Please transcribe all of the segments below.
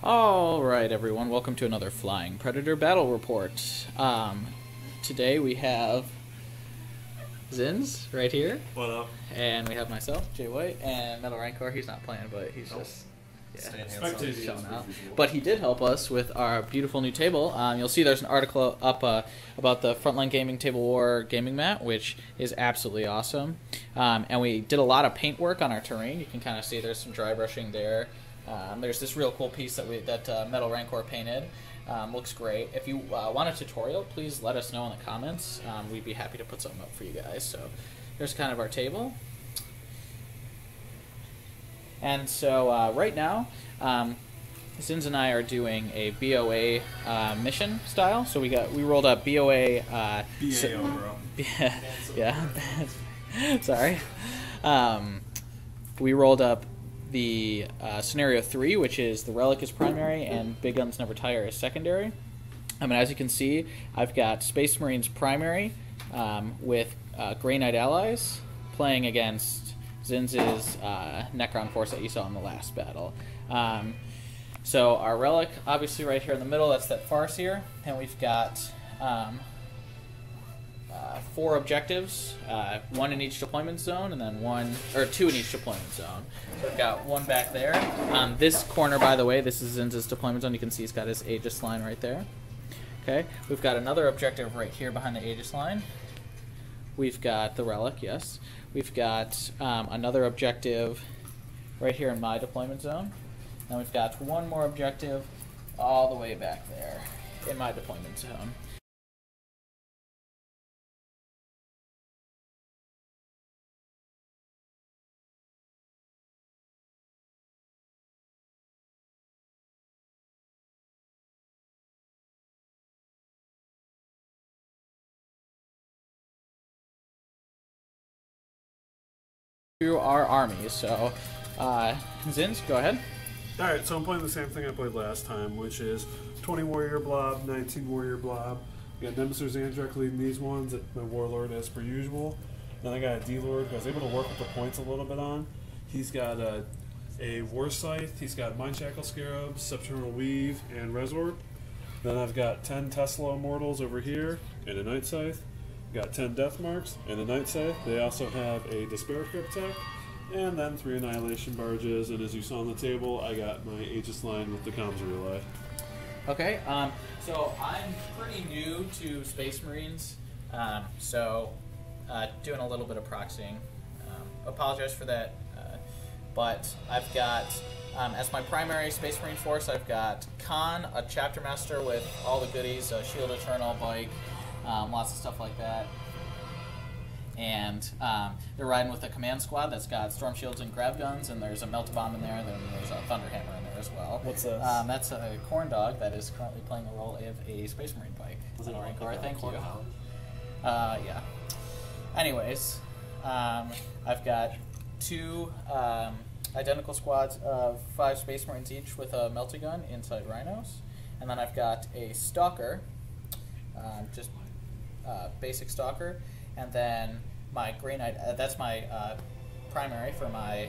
Alright everyone, welcome to another Flying Predator Battle Report. Today we have Zins right here. What up? And we have myself, Jay White, and Metal Rancor. He's not playing, but he's just showing out. But he did help us with our beautiful new table. You'll see there's an article up about the Frontline Gaming Table War gaming mat, which is absolutely awesome. And we did a lot of paint work on our terrain. You can kind of see there's some dry brushing there. There's this real cool piece that Metal Rancor painted. Looks great. If you want a tutorial, please let us know in the comments. We'd be happy to put something up for you guys. So there's kind of our table. And so right now, Zins and I are doing a BOA mission style. So we rolled up BOA. BAO, bro. Yeah. Sorry. We rolled up the scenario 3, which is the Relic is primary and Big Guns Never Tire is secondary. As you can see, I've got Space Marines primary with Grey Knight allies playing against Zins' Necron force that you saw in the last battle. So our Relic, obviously right here in the middle, that's that farce here, and we've got 4 objectives, 1 in each deployment zone, and then 2 in each deployment zone. So we've got 1 back there. This corner, by the way, this is Zins' deployment zone. You can see he's got his Aegis line right there. Okay, we've got another objective right here behind the Aegis line. We've got the Relic, yes. We've got another objective right here in my deployment zone. And we've got 1 more objective all the way back there in my deployment zone. Through our armies. So, Zins, go ahead. Alright, so I'm playing the same thing I played last time, which is 20 Warrior Blob, 19 Warrior Blob. I got Nemesis Andrek leading these ones, my Warlord as per usual. Then I got a D-Lord who I was able to work with the points a little bit on. He's got a War Scythe, he's got Mindshackle Scarabs, Subterminal Weave, and Resorb. Then I've got 10 Tesla Immortals over here, and a Night Scythe. Got 10 Death Marks and a Night Scythe. They also have a Despair Cryptek, and then 3 Annihilation Barges. And as you saw on the table, I got my Aegis line with the comms relay. Okay, so I'm pretty new to Space Marines, doing a little bit of proxying. Apologize for that, but I've got, as my primary Space Marine force, I've got Khan, a Chapter Master with all the goodies, Shield Eternal, Bike, lots of stuff like that. And they're riding with a command squad that's got Storm Shields and Grab Guns, and there's a Melt Bomb in there, then there's a Thunder Hammer in there as well. What's this? That's a Corn Dog that is currently playing the role of a Space Marine bike. Was it Rancor? Thank you. Hound? Yeah. Anyways, I've got 2 identical squads of 5 Space Marines each with a Melty Gun inside Rhinos. And then I've got a Stalker, basic Stalker, and then my Grey Knight, that's my primary for my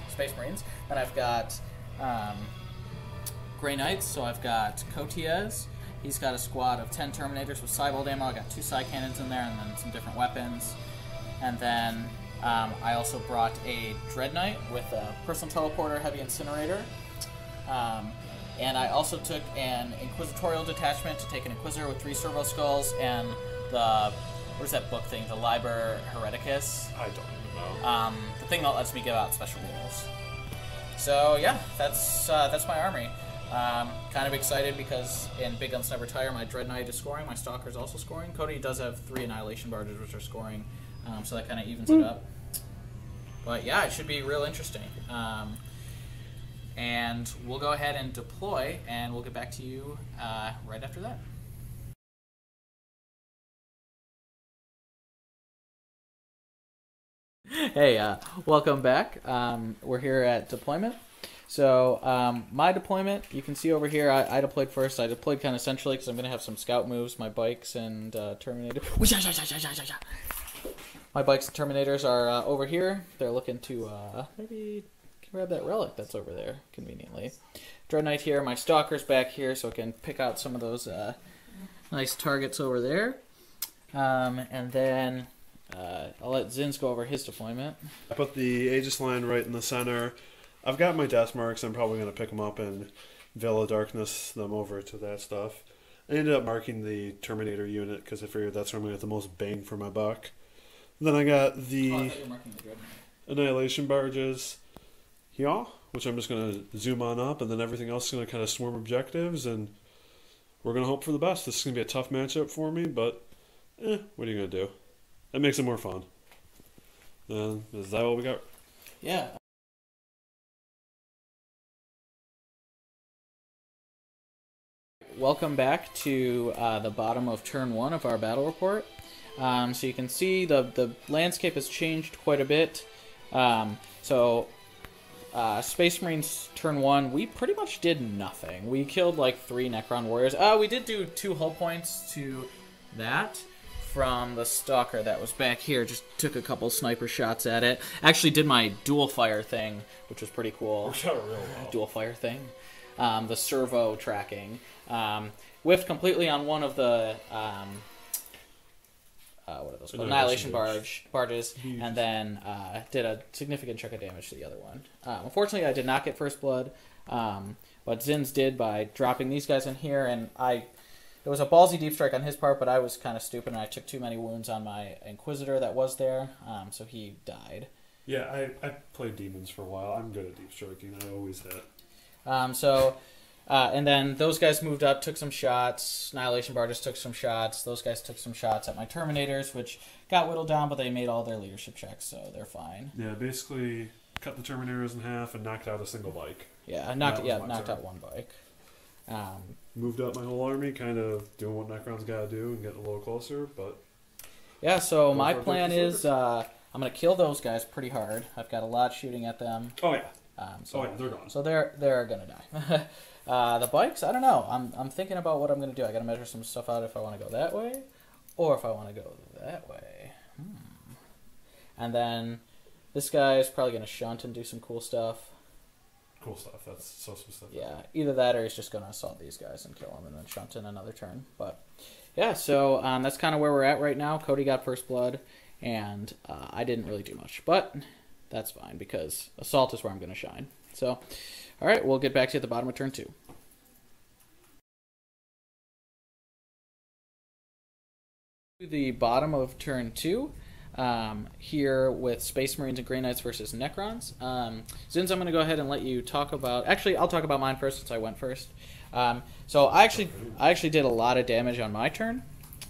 Space Marines. Then I've got Grey Knights, so I've got Cotiez. He's got a squad of 10 Terminators with Cybolt ammo. I got 2 Psy Cannons in there and then some different weapons. And then I also brought a Dread Knight with a Personal Teleporter, Heavy Incinerator. And I also took an Inquisitorial detachment to take an Inquisitor with 3 Servo Skulls and the, where's that book thing? The Liber Hereticus? I don't even know. The thing that lets me give out special rules. So yeah, that's my army. Kind of excited because in Big Guns Never Tire, my Dread Knight is scoring, my Stalker is also scoring. Cody does have 3 Annihilation Barges which are scoring, so that kind of evens it up. But yeah, it should be real interesting. And we'll go ahead and deploy, and we'll get back to you right after that. Hey, welcome back. We're here at deployment. So my deployment, you can see over here, I deployed first. I deployed kind of centrally because I'm going to have some scout moves, my bikes and Terminator. My bikes and Terminators are over here. They're looking to maybe... grab that relic that's over there conveniently. Dread Knight here. My Stalker's back here, so I can pick out some of those nice targets over there. And then I'll let Zins go over his deployment. I put the Aegis line right in the center. I've got my death marks. I'm probably going to pick them up and Veil of Darkness them over to that stuff. I ended up marking the Terminator unit because I figured that's where I'm going to get the most bang for my buck. Then I got the, I thought you were marking the Dread Knight. Annihilation Barges here, which I'm just going to zoom on up, and then everything else is going to kind of swarm objectives, and we're going to hope for the best. This is going to be a tough matchup for me, but what are you going to do? That makes it more fun. Is that what we got? Yeah. Welcome back to the bottom of turn 1 of our battle report. So you can see the landscape has changed quite a bit. Space Marines turn 1, we pretty much did nothing. We killed like 3 Necron warriors. We did do 2 hull points to that from the Stalker that was back here. Just took a couple sniper shots at it. Actually did my dual fire thing, which was pretty cool. Worked out real well. Dual fire thing. The servo tracking. Whiffed completely on one of the what are those called? Annihilation barges, and then did a significant chunk of damage to the other one. Unfortunately, I did not get first blood, but Zins did by dropping these guys in here, and it was a ballsy deep strike on his part, but I was kind of stupid, and I took too many wounds on my Inquisitor that was there, so he died. Yeah, I played demons for a while. I'm good at deep striking. I always hit. And then those guys moved up, took some shots. Annihilation Barges took some shots. Those guys took some shots at my Terminators, which got whittled down, but they made all their leadership checks, so they're fine. Yeah, basically cut the Terminators in half and knocked out a single bike. Yeah, knocked out one bike. Moved up my whole army, kind of doing what Necron's got to do and getting a little closer, but... Yeah, so my plan is I'm going to kill those guys pretty hard. I've got a lot shooting at them. Oh, yeah. They're gone. So they're going to die. The bikes, I don't know. I'm thinking about what I'm going to do. I got to measure some stuff out if I want to go that way or if I want to go that way. And then this guy is probably going to shunt and do some cool stuff. Cool stuff. That's so specific. Yeah, either that or he's just going to assault these guys and kill them and then shunt in another turn. But yeah, so that's kind of where we're at right now. Cody got first blood, and I didn't really do much. But that's fine because assault is where I'm going to shine. So, all right, we'll get back to you at the bottom of turn 2. The bottom of turn 2. Here with Space Marines and Grey Knights versus Necrons. Zins, I'm going to go ahead and let you talk about... Actually, I'll talk about mine first since I went first. So I actually did a lot of damage on my turn.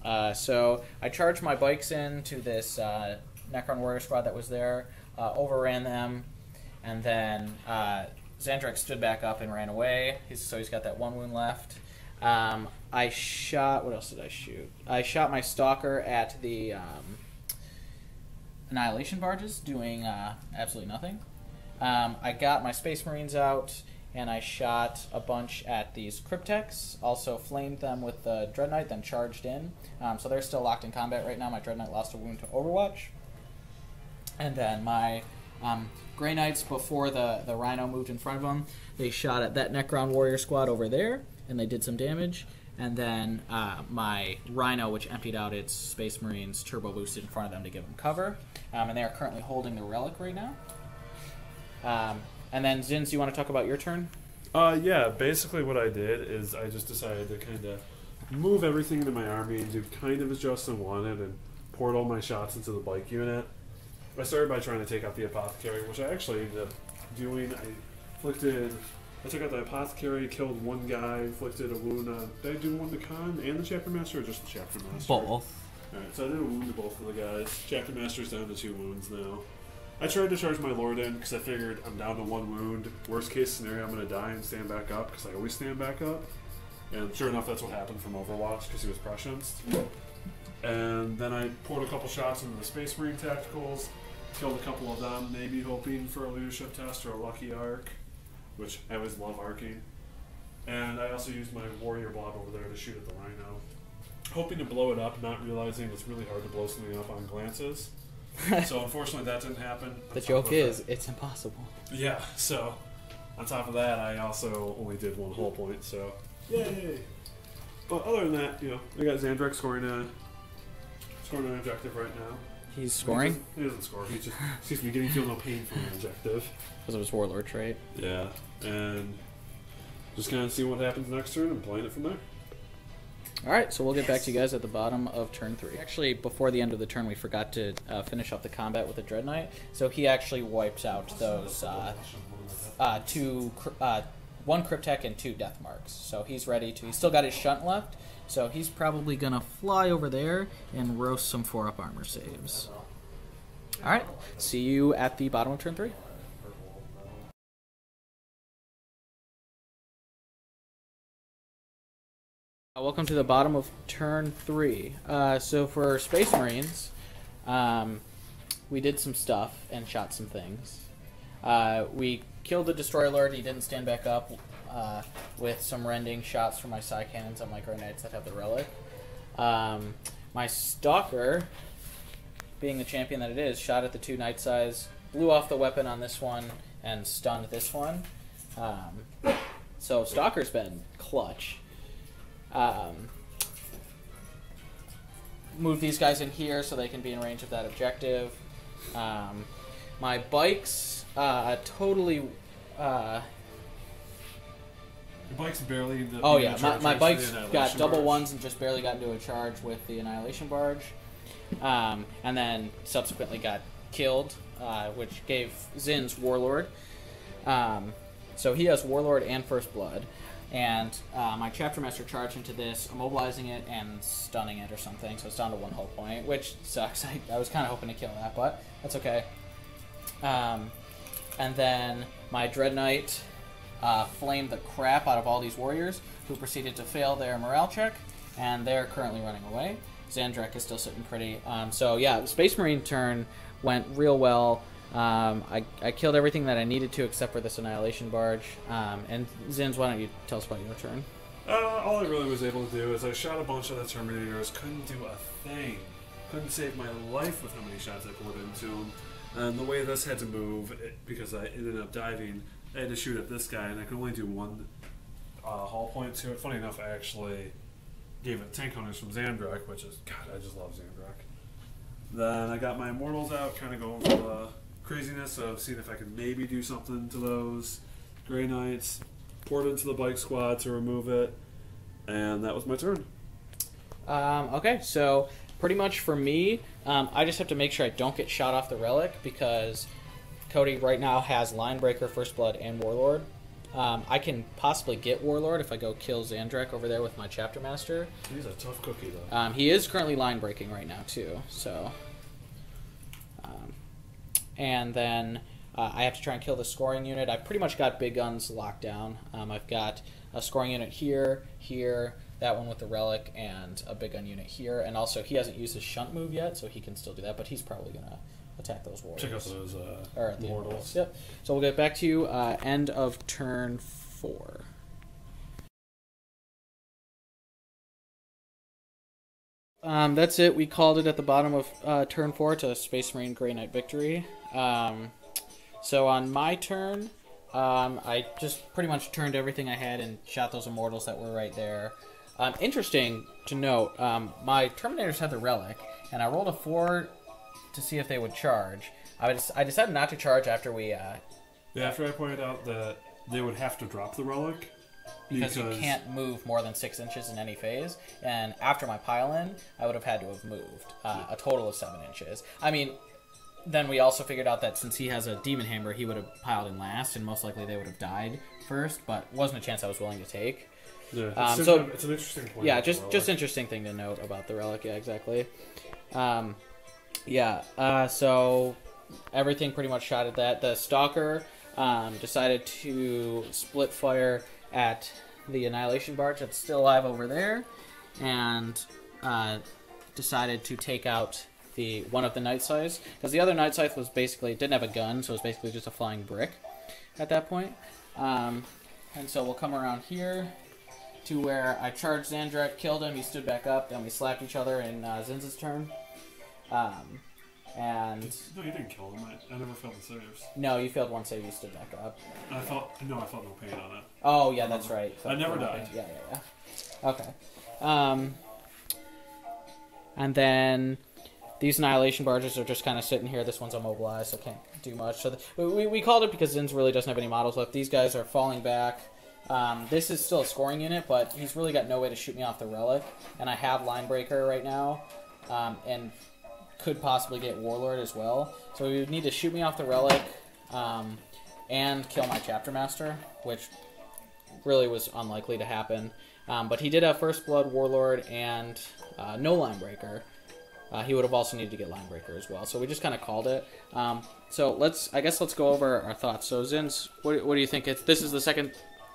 So I charged my bikes into this Necron warrior squad that was there, overran them, and then Xandrek stood back up and ran away. So he's got that 1 wound left. I shot... What else did I shoot? I shot my Stalker at the... Annihilation Barges, doing absolutely nothing. I got my Space Marines out, and I shot a bunch at these Cryptex, also flamed them with the Dread Knight, then charged in. So they're still locked in combat right now. My Dread Knight lost a wound to Overwatch. And then my Grey Knights, before the Rhino moved in front of them, they shot at that Necron Warrior squad over there, and they did some damage. And then my Rhino, which emptied out its Space Marines, turbo boosted in front of them to give them cover. And they are currently holding the relic right now. And then, Zins, you want to talk about your turn? Yeah, basically what I did is I just decided to kind of move everything into my army and do kind of as Justin wanted and poured all my shots into the bike unit. I started by trying to take out the Apothecary, which I actually ended up doing. I took out the Apothecary, killed 1 guy, inflicted a wound on... Did I do one to Khan and the Chapter Master, or just the Chapter Master? Both. Alright, so I did a wound to both of the guys. Chapter Master's down to 2 wounds now. I tried to charge my Lord in, because I figured I'm down to 1 wound. Worst case scenario, I'm going to die and stand back up, because I always stand back up. And sure enough, that's what happened from Overwatch, because he was prescienced. And then I poured a couple shots into the Space Marine Tacticals, killed a couple of them, maybe hoping for a leadership test or a lucky arc, which I always love arcing. And I also used my Warrior Blob over there to shoot at the Rhino, hoping to blow it up, not realizing it's really hard to blow something up on glances. So unfortunately that didn't happen. The joke is, it's impossible. Yeah, so on top of that, I also only did 1 hull point, so yay! But other than that, you know, I got Xandrek scoring an objective right now. He's scoring? He doesn't score. He just seems to be feel no pain from an objective. Because of his Warlord trait. Yeah, and just kind of see what happens next turn and playing it from there. Alright, so we'll get back to you guys at the bottom of turn 3. Actually, before the end of the turn, we forgot to finish off the combat with the Dread Knight. So he actually wipes out those 1 Cryptek and 2 Death Marks. So he's ready to... He's still got his Shunt left, so he's probably going to fly over there and roast some 4-up armor saves. Alright, see you at the bottom of turn 3. Welcome to the bottom of turn 3. So for Space Marines, we did some stuff and shot some things. We killed the Destroyer Lord. He didn't stand back up with some rending shots from my Psy Cannons on my Grey Knights that have the Relic. My Stalker, being the champion that it is, shot at the 2 Night Size, blew off the weapon on this one, and stunned this one. So Stalker's been clutch. Move these guys in here so they can be in range of that objective. My bikes totally... Your bike's barely... Oh yeah, my bikes got double ones and just barely got into a charge with the Annihilation Barge. And then subsequently got killed, which gave Zin's Warlord. So he has Warlord and First Blood. And my Chapter Master charged into this, immobilizing it and stunning it or something, so it's down to 1 hull point, which sucks. I was kind of hoping to kill that, but that's okay. And then my Dread Knight flamed the crap out of all these warriors, who proceeded to fail their morale check, and they're currently running away. Xandrek is still sitting pretty. So yeah, the Space Marine turn went real well. I killed everything that I needed to except for this Annihilation Barge. And Zins, why don't you tell us about your turn? All I really was able to do is I shot a bunch of the Terminators, couldn't do a thing. Couldn't save my life with how many shots I poured into them. And the way this had to move, because I ended up diving, I had to shoot at this guy, and I could only do 1 hull point to it. Funny enough, I actually gave it Tank Hunters from Xandrek, which is, God, I just love Xandrek. Then I got my Immortals out, kind of going for the craziness of seeing if I could maybe do something to those Grey Knights, poured into the bike squad to remove it, and that was my turn. Okay, so pretty much for me, I just have to make sure I don't get shot off the Relic, because Cody right now has Linebreaker, First Blood, and Warlord. I can possibly get Warlord if I go kill Xandrek over there with my Chapter Master. He's a tough cookie, though. He is currently line breaking right now, too, so... and then I have to try and kill the scoring unit. I've pretty much got big guns locked down. I've got a scoring unit here, here, that one with the Relic, and a big gun unit here. And also, he hasn't used his Shunt move yet, so he can still do that, but he's probably going to attack those warriors. Check out those Mortals. Yep. So we'll get back to you end of turn 4. That's it. We called it at the bottom of turn 4 to Space Marine Grey Knight victory. So on my turn, I just pretty much turned everything I had and shot those Immortals that were right there. Interesting to note, my Terminators had the Relic, and I rolled a 4 to see if they would charge. I decided not to charge after we... after I pointed out that they would have to drop the Relic. Because you can't move more than 6 inches in any phase, and after my pile-in, I would have had to have moved a total of 7 inches. I mean, then we also figured out that since he has a Demon Hammer, he would have piled in last, and most likely they would have died first, but wasn't a chance I was willing to take. Yeah, it's an interesting point. Yeah, just interesting thing to note about the Relic. Yeah, exactly. So everything pretty much shot at that. The Stalker decided to split fire at the Annihilation Barge that's still alive over there, and decided to take out one of the Night Scythes, because the other Night Scythe was basically, didn't have a gun, so it was basically just a flying brick at that point. And so we'll come around here to where I charged Xandrek, killed him, he stood back up, then we slapped each other in Zinz's turn. And no, you didn't kill him. I never failed the saves. No, you failed one save. You stood back up. I felt no pain on it. Oh yeah, that's right. I never died. Yeah. Okay. And then these Annihilation Barges are just kind of sitting here. This one's immobilized, so can't do much. So we called it because Zins really doesn't have any models left. These guys are falling back. This is still a scoring unit, but he's really got no way to shoot me off the Relic. And I have Linebreaker right now, and could possibly get Warlord as well. So we would need to shoot me off the Relic and kill my Chapter Master, which really was unlikely to happen. But he did have First Blood, Warlord, and no Linebreaker. He would have also needed to get Linebreaker as well. So we just kind of called it. So I guess let's go over our thoughts. So Zins, what do you think? This is the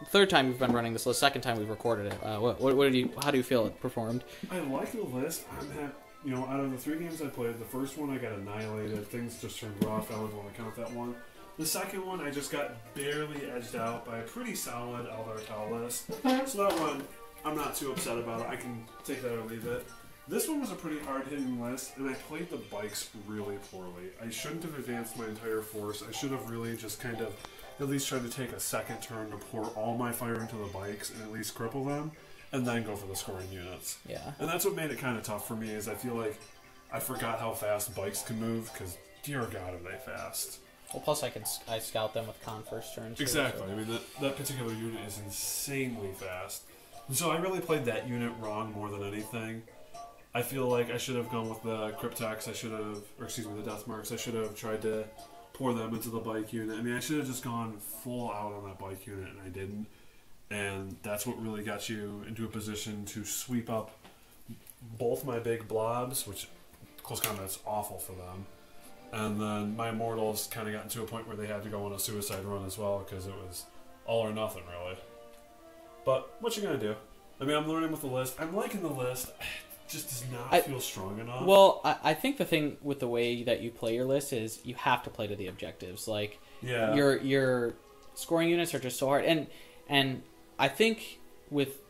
third time we've been running this list. Second time we've recorded it. How do you feel it performed? I like the list. Out of the 3 games I played, the first one I got annihilated. Things just turned rough. I wouldn't want to count that one. The second one I just got barely edged out by a pretty solid Eldar Tau list. So that one I'm not too upset about it. I can take that or leave it. This one was a pretty hard-hitting list, and I played the bikes really poorly. I shouldn't have advanced my entire force. I should have really just kind of at least tried to take a second turn to pour all my fire into the bikes and at least cripple them, and then go for the scoring units. Yeah. And that's what made it kind of tough for me, is I feel like I forgot how fast bikes can move, because dear God are they fast. Well, plus I scout them with con first turn. Exactly. So. I mean, that particular unit is insanely fast. And so I really played that unit wrong more than anything. I feel like I should have gone with the Cryptox. The Death Marks. I should have tried to pour them into the bike unit. I mean, I should have just gone full out on that bike unit, and I didn't. And that's what really got you into a position to sweep up both my big blobs, which close combat's awful for them. And then my Immortals kind of got to a point where they had to go on a suicide run as well, because it was all or nothing, really. But what you gonna do? I mean, I'm learning with the list. I'm liking the list. Just does not feel strong enough. Well, I think the thing with the way that you play your list is you have to play to the objectives. Like, your scoring units are just so hard. And I think with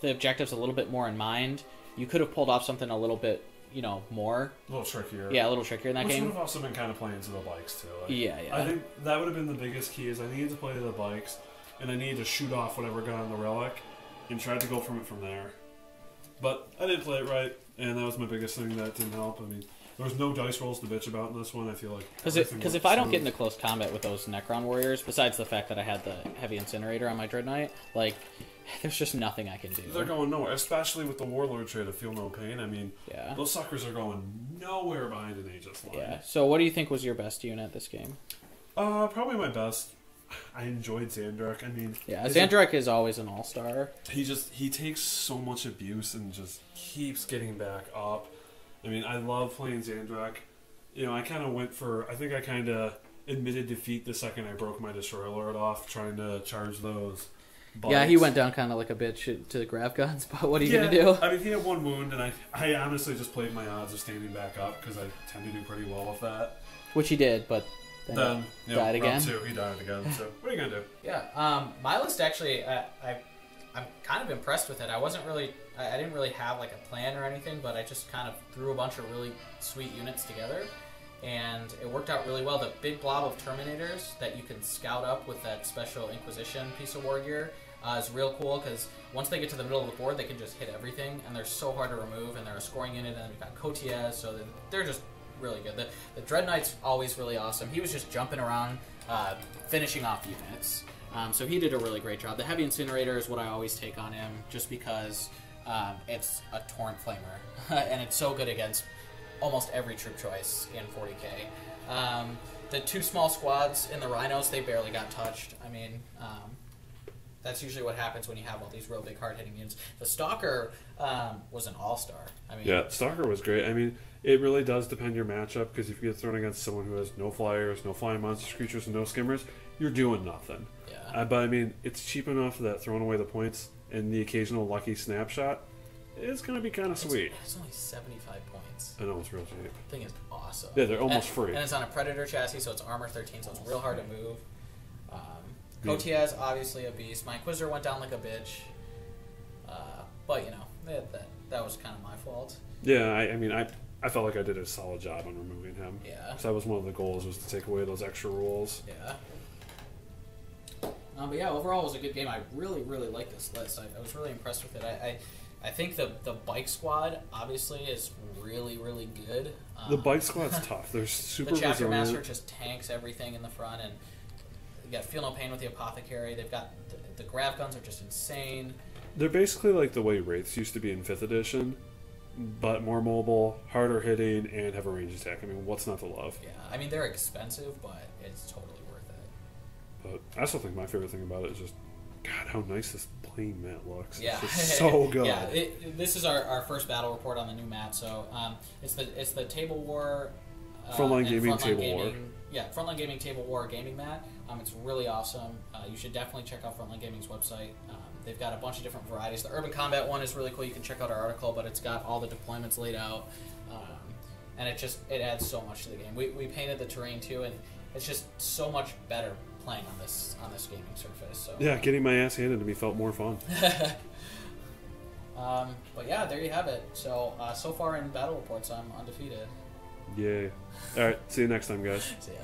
the objectives a little bit more in mind, you could have pulled off something a little bit, more. A little trickier. Yeah, a little trickier in that game. Which would have also been kind of playing to the bikes, too. Yeah. I think that would have been the biggest key, is I needed to play to the bikes, and I needed to shoot off whatever got on the Relic, and tried to go from it from there. But I didn't play it right, and that was my biggest thing that didn't help. I mean, there was no dice rolls to bitch about in this one. I feel like because if I don't get into close combat with those Necron warriors, besides the fact that I had the heavy incinerator on my Dread Knight, like, there's just nothing I can do. They're going nowhere, especially with the Warlord trait of Feel No Pain. I mean, those suckers are going nowhere behind an Aegis line. Yeah. So what do you think was your best unit this game? Probably my best. I enjoyed Zandrak. I mean, Zandrak is always an all-star. He takes so much abuse and just keeps getting back up. I mean, I love playing Zandrak. I kind of went for. I think I kind of admitted defeat the second I broke my Destroyer Lord off, trying to charge those. Bikes. Yeah, he went down kind of like a bitch to the grav guns. But what are you gonna do? I mean, he had one wound, and I honestly just played my odds of standing back up because I tend to do pretty well with that. Which he did, but. Then died again. He died again. So what are you gonna do? Yeah, my list actually, I'm kind of impressed with it. I didn't really have like a plan or anything, but I just kind of threw a bunch of really sweet units together, and it worked out really well. The big blob of Terminators that you can scout up with that special Inquisition piece of war gear is real cool, because once they get to the middle of the board, they can just hit everything, and they're so hard to remove, and they're a scoring unit, and then we've got Kotias, so they're just really good. The Dread Knight's always really awesome. He was just jumping around, finishing off units. So he did a really great job. The Heavy Incinerator is what I always take on him, just because it's a Torrent Flamer, and it's so good against almost every troop choice in 40k. The 2 small squads in the Rhinos, they barely got touched. I mean, that's usually what happens when you have all these real big hard-hitting units. The Stalker was an all-star. I mean, yeah, Stalker was great. I mean, it really does depend your matchup, because if you get thrown against someone who has no flyers, no flying monster creatures, and no skimmers, you're doing nothing. Yeah. But I mean, it's cheap enough that throwing away the points and the occasional lucky snapshot is going to be kind of sweet. It's only 75 points. I know, it's real cheap. The thing is awesome. Yeah, they're almost free. And it's on a Predator chassis, so it's armor 13, so it's real hard to move. Kotias, obviously a beast. My Inquisitor went down like a bitch. But, that was kind of my fault. Yeah, I mean, I I felt like I did a solid job on removing him. Yeah. So that was one of the goals, was to take away those extra rules. Yeah. But yeah, overall it was a good game. I really, really like this list. I was really impressed with it. I think the bike squad obviously is really, really good. The bike squad's tough. They're super The chapter resilient. master just tanks everything in the front, and you got Feel No Pain with the apothecary. They've got the grav guns are just insane. They're basically like the way Wraiths used to be in 5th edition, but more mobile, harder hitting, and have a range attack. I mean, what's not to love? Yeah, I mean they're expensive, but it's totally worth it. But I still think my favorite thing about it is just, God, how nice this plain mat looks. Yeah, it's just so good. Yeah, this is our first battle report on the new mat. So it's the Table War. Frontline Gaming Table War. Yeah, Frontline Gaming Table War gaming mat. It's really awesome. You should definitely check out Frontline Gaming's website. They've got a bunch of different varieties. The Urban Combat one is really cool. You can check out our article, but it's got all the deployments laid out, and it adds so much to the game. We painted the terrain too, and it's just so much better playing on this gaming surface. So yeah, getting my ass handed to me felt more fun. But yeah, there you have it. So so far in battle reports, I'm undefeated. Yay! All right, see you next time, guys. See ya.